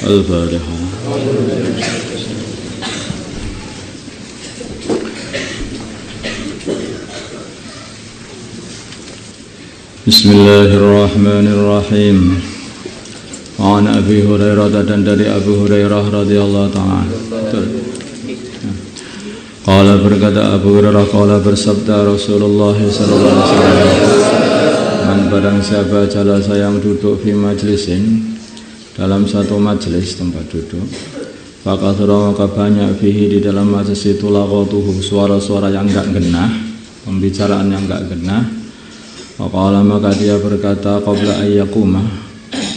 Al-Fatihah. Bismillahirrahmanirrahim. An Abi Hurairah, dan dari Abu Hurairah radhiyallahu ta'ala. Qala berkata Abu Hurairah, qala bersabda Rasulullah sallallahu alaihi wasallam, man barang siapa jalasa yang duduk fi majlisin, dalam satu majlis tempat duduk, faqathara maka banyak fihi di dalam majlis itu laqatuhu, suara-suara yang enggak genah, pembicaraan yang enggak genah. Maka maka dia berkata qabla ayyakuma,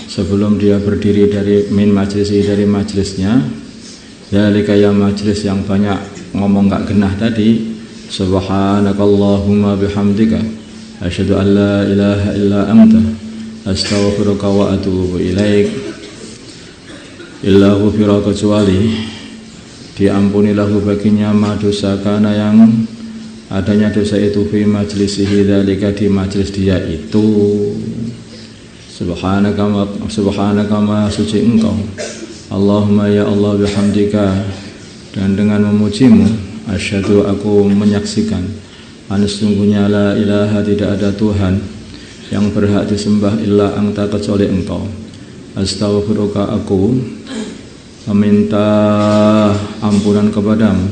sebelum dia berdiri dari min majlisi, dari majlisnya, zalika ya majlis yang banyak ngomong gak genah tadi, subhanakallahumma bihamdika asyhadu an la ilaha illa anta astaghfiruka wa atubu ilaik, illa ghufira, kecuali diampuni lahu baginya ma dosa kana yang adanya dosa itu fi majlisihi dzalika, di majlis dia itu. Subhanaka ma suci engkau, Allahumma ya Allah, bihamdika, dan dengan memujimu, asyhadu aku menyaksikan, sesungguhnya la ilaha tidak ada Tuhan yang berhak disembah illa anta, kecuali engkau. Astaghfiruka, aku meminta ampunan kepadamu,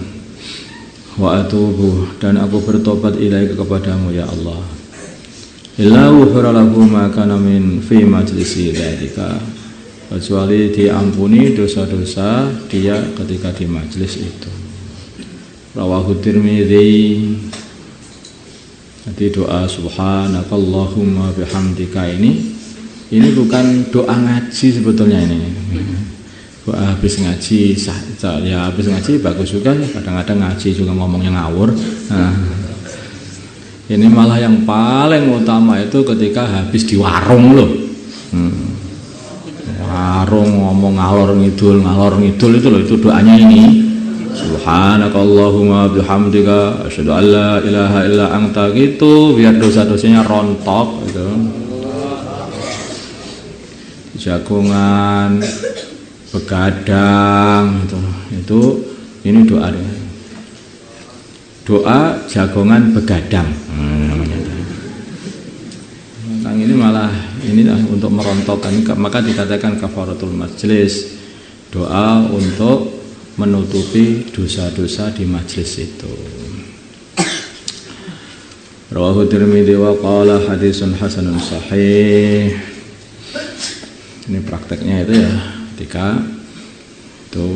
wa atubu, dan aku bertobat ilaika, kepadamu ya Allah. Illa ghufira lahu ma kana min fi majlisi dzalika, kecuali diampuni dosa-dosa dia ketika di majlis itu. Rawahu Tirmidzi. Jadi doa subhanakallahumma bihamdika ini bukan doa ngaji sebetulnya ini. Habis ngaji, ya habis ngaji bagus juga, kadang-kadang ngaji juga ngomongnya ngawur. Nah, ini malah yang paling utama itu ketika habis di warung loh. Warung ngomong ngalor ngidul itu loh, itu doanya ini. Subhanakallahumma bihamdika asyhadu an la ilaha illa anta, gitu, biar dosa-dosanya rontok gitu. Jagongan, begadang, itu ini doa jagongan begadang namanya. Nah, ini malah ini untuk merontokkan, maka dikatakan kafaratul majlis, doa untuk menutupi dosa-dosa di majlis itu. Rawahu Tirmidzi wa qala hadisun hasanun sahih. Ini prakteknya itu ya, ketika itu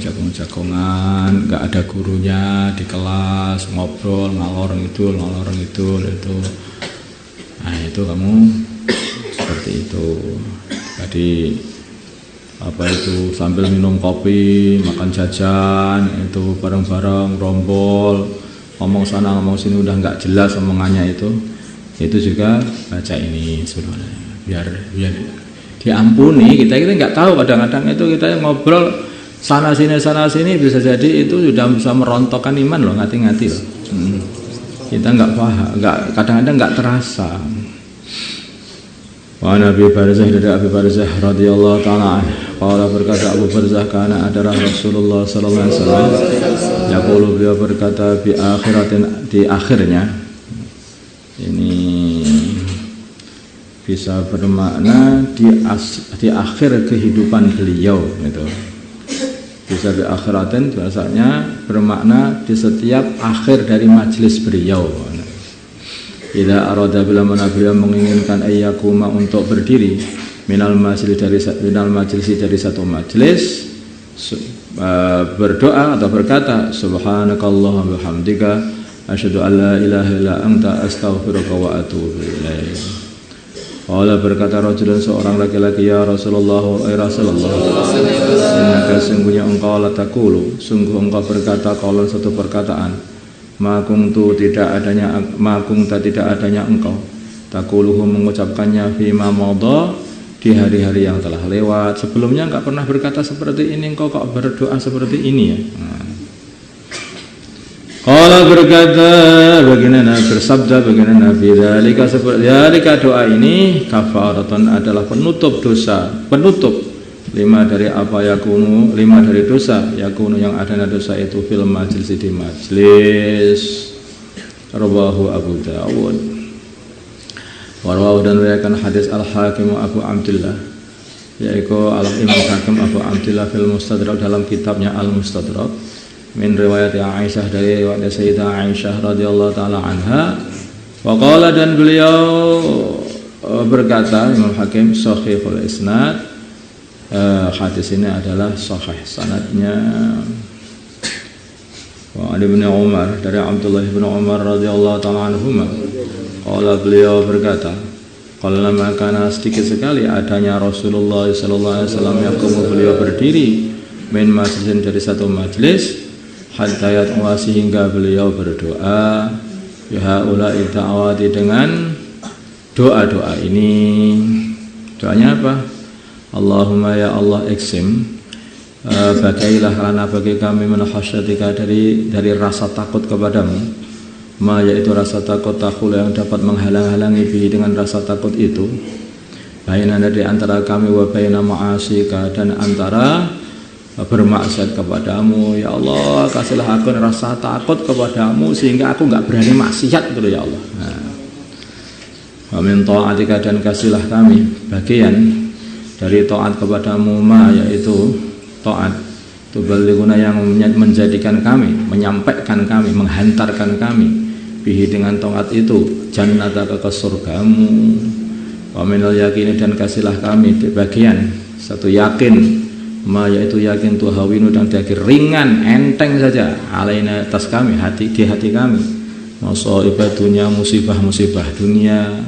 jagung-jagongan, nggak ada gurunya di kelas, ngobrol ngalor ngidul itu, nah itu kamu seperti itu tadi, apa itu, sambil minum kopi, makan jajan, itu bareng-bareng rombol, ngomong sana ngomong sini, udah nggak jelas omongannya itu juga baca ini sebenarnya, biar diampuni. Kita nggak tahu, kadang-kadang itu kita ngobrol sana sini bisa jadi itu sudah bisa merontokkan iman loh, ngati-ngati loh. Kita nggak paham, kadang-kadang nggak terasa. Wa Nabi Barzah, dari Abi Barzah radhiyallahu ta'ala, qala berkata Abu Barzah, kana adalah Rasulullah sallallahu alaihi wasallam, yaqulu, beliau berkata, bi akhiratin, di akhirnya, ini bisa bermakna di akhir kehidupan beliau gitu. Bisa di akhiratin biasanya bermakna di setiap akhir dari majlis beliau. Bila arada, bila mana beliau menginginkan ayyakuma, untuk berdiri, minal majlis, dari satu majlis, berdoa atau berkata subhanakallahumma bihamdika asyhadu an la ilaha illa anta astaghfiruka wa atubu ilaik. Allah berkata rajulun, seorang laki-laki, ya Rasulullah, innaka, sungguhnya engkau, latakulu, sungguh engkau berkata, kaulan, satu perkataan, ma kunta tidak adanya engkau, takuluhu, mengucapkannya, fima madha, di hari-hari yang telah lewat. Sebelumnya enggak pernah berkata seperti ini, engkau kok berdoa seperti ini ya. Qala berkata, bagaimana bersabda, bagaimana Nabi, dzalika, seperti dzalika, doa ini kafaratun, adalah penutup dosa, penutup 5 dari apa yakunu, 5 dari dosa yakunu yang adanya dosa itu fil majlis di majlis. Rawahu Abu Dawud. Warwahu dan riwayatkan hadis Al-Hakim Abu Abdullah, yaitu Al-Imam Hakim Abu Abdullah fil Mustadrak dalam kitabnya Al-Mustadrak min riwayat Aisyah dari riwayat Sayyidah Aisyah radhiyallahu taala anha. Wa qala dan beliau berkata Imam Hakim sahihul isnad, hadis ini adalah sahih sanadnya. Wa Ali bin Umar dari Abdullah bin Umar radhiyallahu taala anhuma, qala beliau berkata, qala makana sedikit sekali adanya Rasulullah sallallahu alaihi wasallam yaqumu beliau berdiri min majlisin dari satu majlis hatta yatwa sehingga beliau berdoa ya ulai da'awati dengan doa-doa ini. Doanya apa? Allahumma ya Allah iksim bagailah karena bagi kami menahasyatika dari rasa takut kepadamu, ma yaitu rasa takut takul yang dapat menghalang-halangi bihi dengan rasa takut itu, baina dari antara kami wa baina ma'asika dan antara bermaksiat kepadamu. Ya Allah kasihlah aku rasa takut kepadamu sehingga aku enggak berani maksiat gitu ya Allah. Wa min ta'atika dan kasihlah kami bagian dari taat kepadamu ma yaitu taat tubalighuna yang menjadikan kami, menyampaikan kami, menghantarkan kami bihi dengan taat itu jannataka ke surgamu. Wa minal yakini dan kasihlah kami di bagian satu yakin ma yaitu yakin tuhawinu dan yakin ringan enteng saja alaina atas kami di hati kami masaibah dunia musibah-musibah dunia.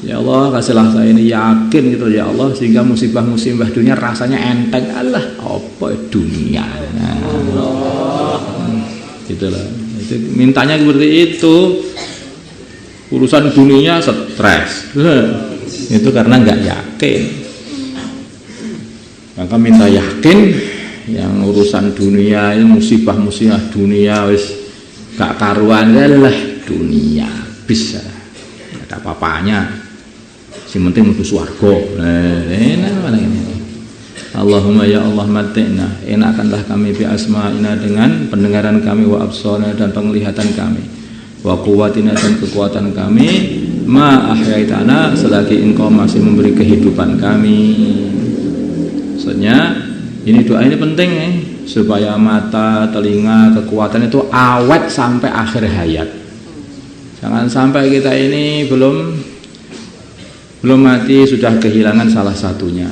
Ya Allah kasihlah saya ini yakin gitu ya Allah sehingga musibah-musibah dunia rasanya enteng. Allah apa dunia gitulah. Itu mintanya seperti itu. Urusan dunia stres itu karena nggak yakin. Maka minta yakin yang urusan dunia ini musibah-musibah dunia wis gak karuan lah dunia bisa ada apa-apanya. Si penting mlebu swarga. Enak mana ini. Allahumma ya Allah matina enakkanlah kami bi asma'ina dengan pendengaran kami wa absarina dan penglihatan kami wa quwwatina dan kekuatan kami ma ahyaitana selagi engkau masih memberi kehidupan kami. Maksudnya ini doa ini penting supaya mata, telinga, kekuatan itu awet sampai akhir hayat. Jangan sampai kita ini belum mati sudah kehilangan salah satunya.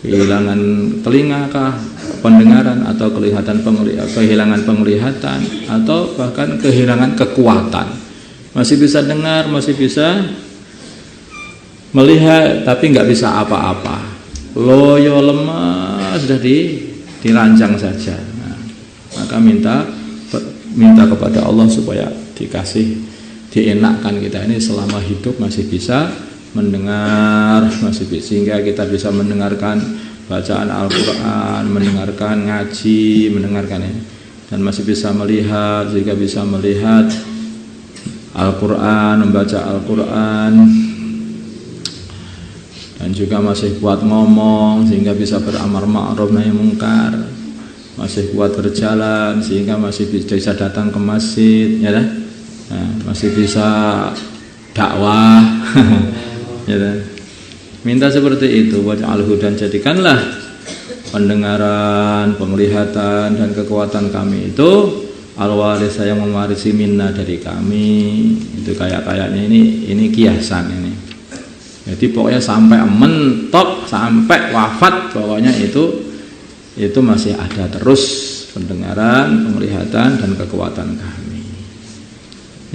Kehilangan telinga kah, pendengaran atau kehilangan penglihatan atau bahkan kehilangan kekuatan. Masih bisa dengar, masih bisa melihat tapi nggak bisa apa-apa. Loyo lemah sudah dirancang saja. Nah, maka minta kepada Allah supaya dienakkan kita ini selama hidup masih bisa mendengar, sehingga kita bisa mendengarkan bacaan Al-Quran, mendengarkan ngaji, mendengarkan ini, dan masih bisa melihat, jika bisa melihat Al-Quran, membaca Al-Quran, dan juga masih kuat ngomong sehingga bisa beramar ma'ruf nahi mungkar, masih kuat berjalan sehingga masih bisa datang ke masjid, ya dah? Nah, masih bisa dakwah. Ya dah? Minta seperti itu, waj'alhu dan jadikanlah pendengaran, penglihatan dan kekuatan kami itu al-waris yang mewarisi minna dari kami. Itu kayaknya ini kiasan ini. Jadi pokoknya sampai mentok, sampai wafat, pokoknya itu masih ada terus pendengaran, penglihatan dan kekuatan kami.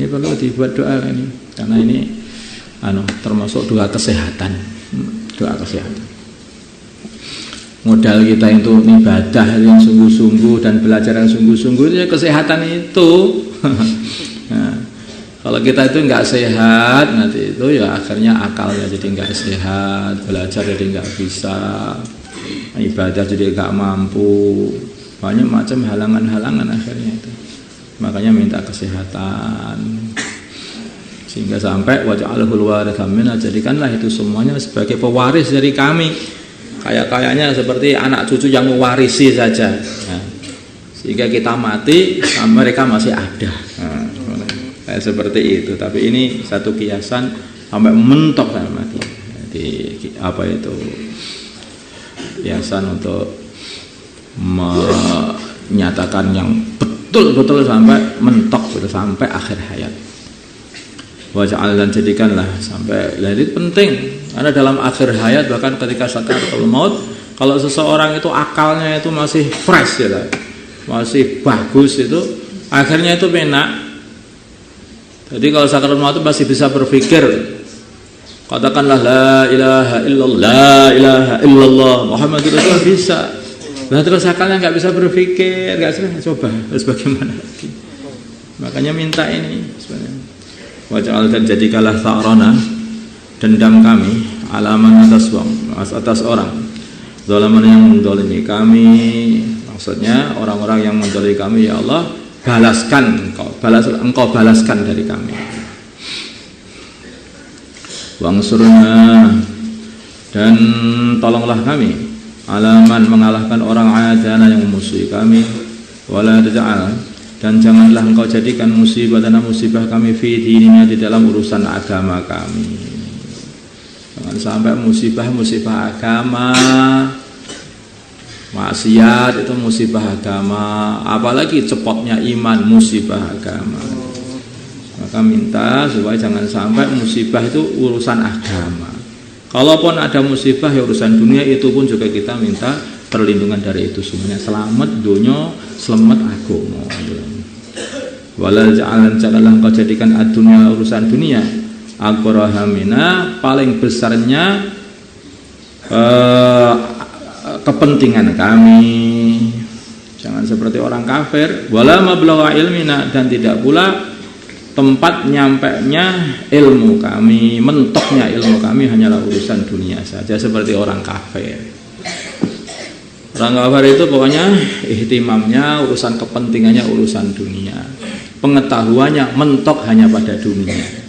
Ini perlu dibuat doa ini, karena ini termasuk doa kesehatan. Doa kesehatan. Modal kita itu ibadah yang sungguh-sungguh dan belajar yang sungguh-sungguh itu ya kesehatan itu. Nah, kalau kita itu nggak sehat nanti itu ya akhirnya akalnya jadi nggak sehat, belajar jadi nggak bisa, ibadah jadi nggak mampu, banyak macam halangan-halangan akhirnya itu. Makanya minta kesehatan sehingga sampai waj'alhul waritha minna, jadikanlah itu semuanya sebagai pewaris dari kami. Kayaknya seperti anak cucu yang mewarisi saja. Nah, sehingga kita mati, mereka masih ada. Nah, seperti itu. Tapi ini satu kiasan sampai mentok sampai mati. Jadi apa itu? Kiasan untuk menyatakan yang betul-betul sampai mentok, betul sampai akhir hayat. Waja'al, dan jadikanlah sampai, jadi penting karena dalam akhir hayat bahkan ketika sakaratul maut, kalau seseorang itu akalnya itu masih fresh ya, masih bagus, itu akhirnya itu enak. Jadi kalau sakaratul maut itu masih bisa berpikir, katakanlah la ilaha illallah Muhammadur Rasulullah, bisa. Nah terus akalnya nggak bisa berpikir, nggak bisa, coba terus bagaimana lagi? Makanya minta ini sebenarnya. Waj'al, dan jadikanlah ta'rona, dendam kami, alaman atas orang zalaman yang mendolimi kami, maksudnya orang-orang yang mendolimi kami, ya Allah balaskan engkau balaskan dari kami. Wangsurna, dan tolonglah kami, alaman mengalahkan orang adana yang memusuhi kami, wala taj'al, dan janganlah engkau jadikan musibah kami fi dinina, di dalam urusan agama kami. Jangan sampai musibah agama, maksiat itu musibah agama, apalagi cepotnya iman musibah agama. Maka minta supaya jangan sampai musibah itu urusan agama. Kalaupun ada musibah ya urusan dunia, itu pun juga kita minta perlindungan dari itu semuanya, selamat dunia, selamat agama. Walal ja'alan, janganlah engkau jadikan dunia, urusan dunia, akrahamina, paling besarnya kepentingan kami. Jangan seperti orang kafir. Wala mablagha ilmina, dan tidak pula tempat nyampainya ilmu kami, mentoknya ilmu kami hanyalah urusan dunia saja, seperti orang kafir. Orang kafir itu pokoknya ihtimamnya, urusan kepentingannya urusan dunia, pengetahuannya mentok hanya pada dunia.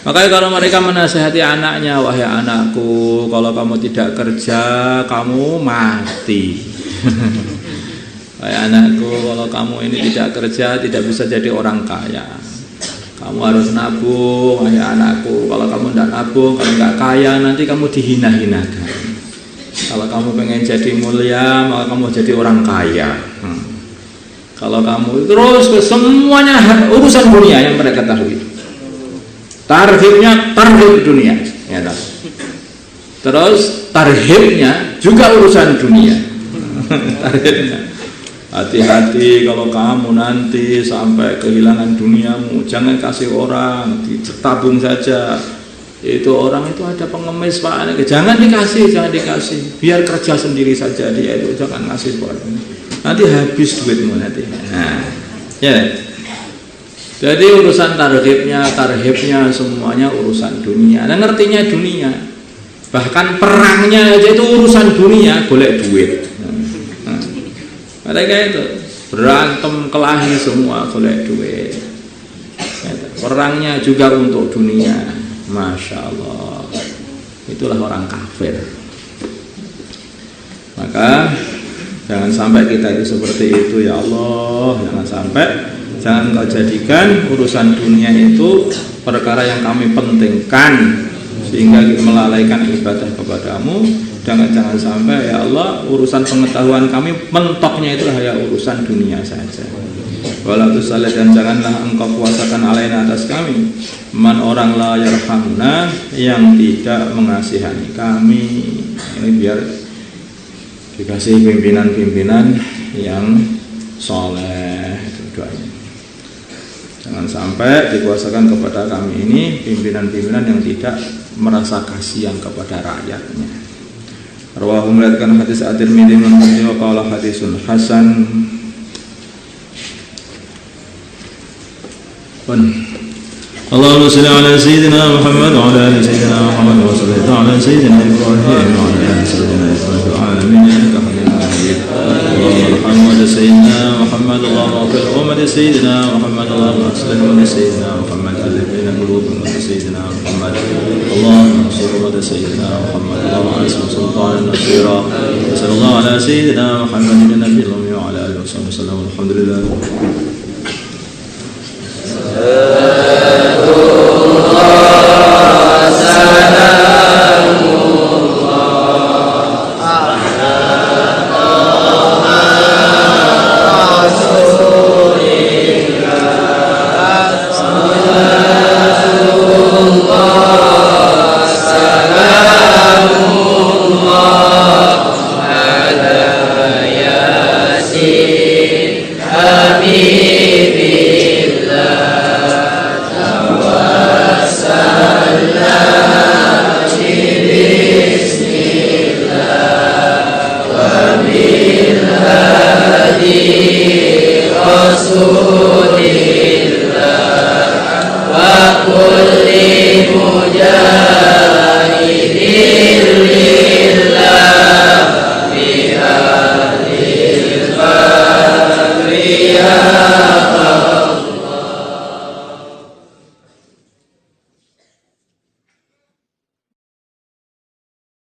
Makanya kalau mereka menasihati anaknya, wahai anakku, kalau kamu tidak kerja kamu mati. Wahai anakku, kalau kamu ini tidak kerja tidak bisa jadi orang kaya, kamu harus nabung. Wahai anakku, kalau kamu tidak nabung, kalau nggak kaya nanti kamu dihina-hinakan. Kalau kamu pengen jadi mulia, maka kamu jadi orang kaya. Kalau kamu terus semuanya urusan dunia yang mereka ketahui. Tarhibnya tarhib dunia, ya tak? Terus tarhibnya juga urusan dunia. Tarhibnya, hati-hati kalau kamu nanti sampai kehilangan duniamu, jangan kasih orang, ditabung saja. Itu orang itu ada pengemis pak, jangan dikasih, biar kerja sendiri saja dia itu, jangan ngasih buat ini. Nanti habis duitmu nanti. Nah, ya. Jadi urusan tarhibnya semuanya urusan dunia. Nah, ngertinya dunia. Bahkan perangnya aja itu urusan dunia, golek duit. Nah, mereka itu berantem kelahi semua golek duit. Perangnya juga untuk dunia. Masya Allah, itulah orang kafir. Maka jangan sampai kita itu seperti itu ya Allah. Jangan kau jadikan urusan dunia itu perkara yang kami pentingkan sehingga kita melalaikan ibadah kepadamu. Jangan sampai ya Allah urusan pengetahuan kami mentoknya itu hanya urusan dunia saja. Wala tusalli, dan janganlah engkau kuasakan alaina atas kami man orang la yarhamna, yang tidak mengasihani kami. Ini biar dikasih pimpinan-pimpinan yang soleh, itu doanya. Jangan sampai dikuasakan kepada kami ini pimpinan-pimpinan yang tidak merasa kasihan kepada rakyatnya. Rawahu, meriwayatkan hadis At-Tirmidzi wa qala hadisun hasan. Allahumma shalli ala sayyidina Muhammad wa ala ali sayyidina Muhammad wa sallallahu ala sayyidina Ibrahim wa ala ali sayyidina Ibrahim wa ala alihi wa sahbihi. أمة سيدنا محمد اللهم اغفر أمة سيدنا محمد اللهم اغفر أمة سيدنا محمد ألف بين قلوب أمة سيدنا محمد اللهم انصر أمة سيدنا محمد اللهم انصر سلطانا نصيرا وصلى الله على سيدنا محمد النبي الأمي وعلى آله وصحبه وسلم والحمد لله.